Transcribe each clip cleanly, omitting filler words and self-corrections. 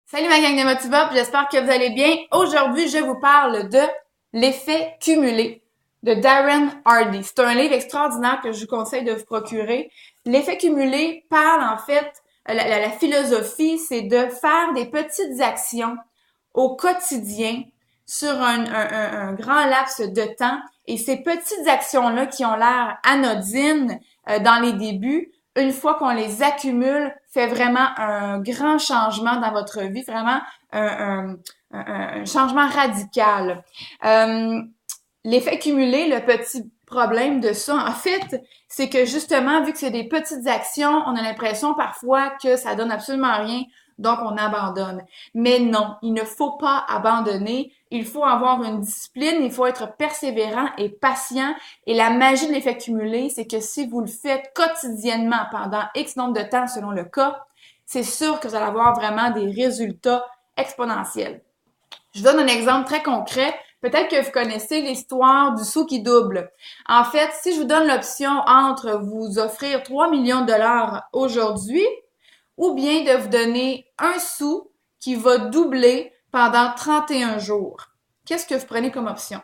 Salut ma gang de Motivop, j'espère que vous allez bien. Aujourd'hui, je vous parle de l'effet cumulé de Darren Hardy. C'est un livre extraordinaire que je vous conseille de vous procurer. L'effet cumulé parle en fait, la philosophie, c'est de faire des petites actions au quotidien sur un grand laps de temps. Et ces petites actions-là qui ont l'air anodines dans les débuts, une fois qu'on les accumule, fait vraiment un grand changement dans votre vie, vraiment un changement radical. Euh, L'effet cumulé, le petit problème de ça, en fait, c'est que justement, vu que c'est des petites actions, on a l'impression parfois que ça donne absolument rien, donc on abandonne. Mais non, il ne faut pas abandonner. Il faut avoir une discipline, il faut être persévérant et patient. Et la magie de l'effet cumulé, c'est que si vous le faites quotidiennement pendant X nombre de temps selon le cas, c'est sûr que vous allez avoir vraiment des résultats exponentiels. Je vous donne un exemple très concret. Peut-être que vous connaissez l'histoire du sou qui double. En fait, si je vous donne l'option entre vous offrir 3 millions de dollars aujourd'hui ou bien de vous donner un sou qui va doubler pendant 31 jours, qu'est-ce que vous prenez comme option?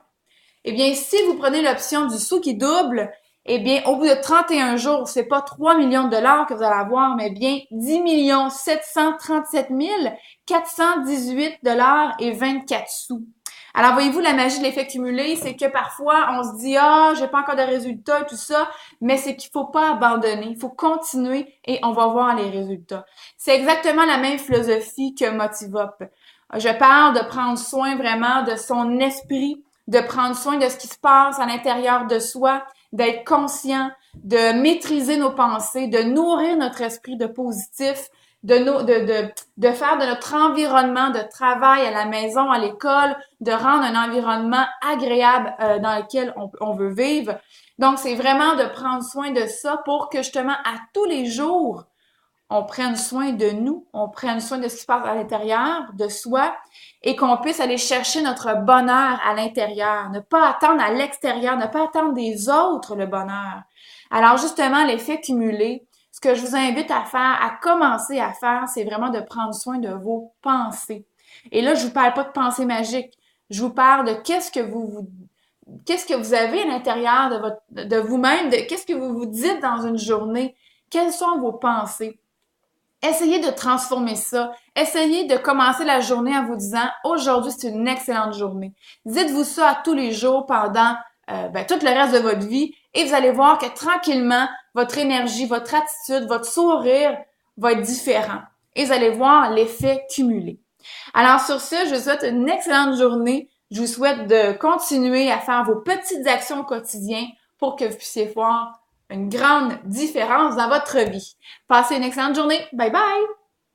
Eh bien, si vous prenez l'option du sou qui double, eh bien, au bout de 31 jours, c'est pas 3 millions de dollars que vous allez avoir, mais bien 10 737 418 dollars et 24 sous. Alors, voyez-vous, la magie de l'effet cumulé, c'est que parfois, on se dit, j'ai pas encore de résultats et tout ça, mais c'est qu'il faut pas abandonner, il faut continuer et on va voir les résultats. C'est exactement la même philosophie que Motivop. Je parle de prendre soin vraiment de son esprit, de prendre soin de ce qui se passe à l'intérieur de soi, d'être conscient, de maîtriser nos pensées, de nourrir notre esprit de positif, de faire de notre environnement de travail à la maison, à l'école, de rendre un environnement agréable dans lequel on veut vivre. Donc, c'est vraiment de prendre soin de ça pour que justement à tous les jours, on prenne soin de nous, on prenne soin de ce qui se passe à l'intérieur de soi et qu'on puisse aller chercher notre bonheur à l'intérieur, ne pas attendre à l'extérieur, ne pas attendre des autres le bonheur. Alors justement, l'effet cumulé, ce que je vous invite à faire, à commencer à faire, c'est vraiment de prendre soin de vos pensées. Et là, je vous parle pas de pensée magique. Je vous parle de qu'est-ce que vous avez à l'intérieur de vous-même, de qu'est-ce que vous vous dites dans une journée, quelles sont vos pensées. Essayez de transformer ça. Essayez de commencer la journée en vous disant aujourd'hui, c'est une excellente journée. Dites-vous ça à tous les jours pendant tout le reste de votre vie et vous allez voir que tranquillement, votre énergie, votre attitude, votre sourire va être différent. Et vous allez voir l'effet cumulé. Alors sur ce, je vous souhaite une excellente journée. Je vous souhaite de continuer à faire vos petites actions au quotidien pour que vous puissiez voir une grande différence dans votre vie. Passez une excellente journée. Bye bye!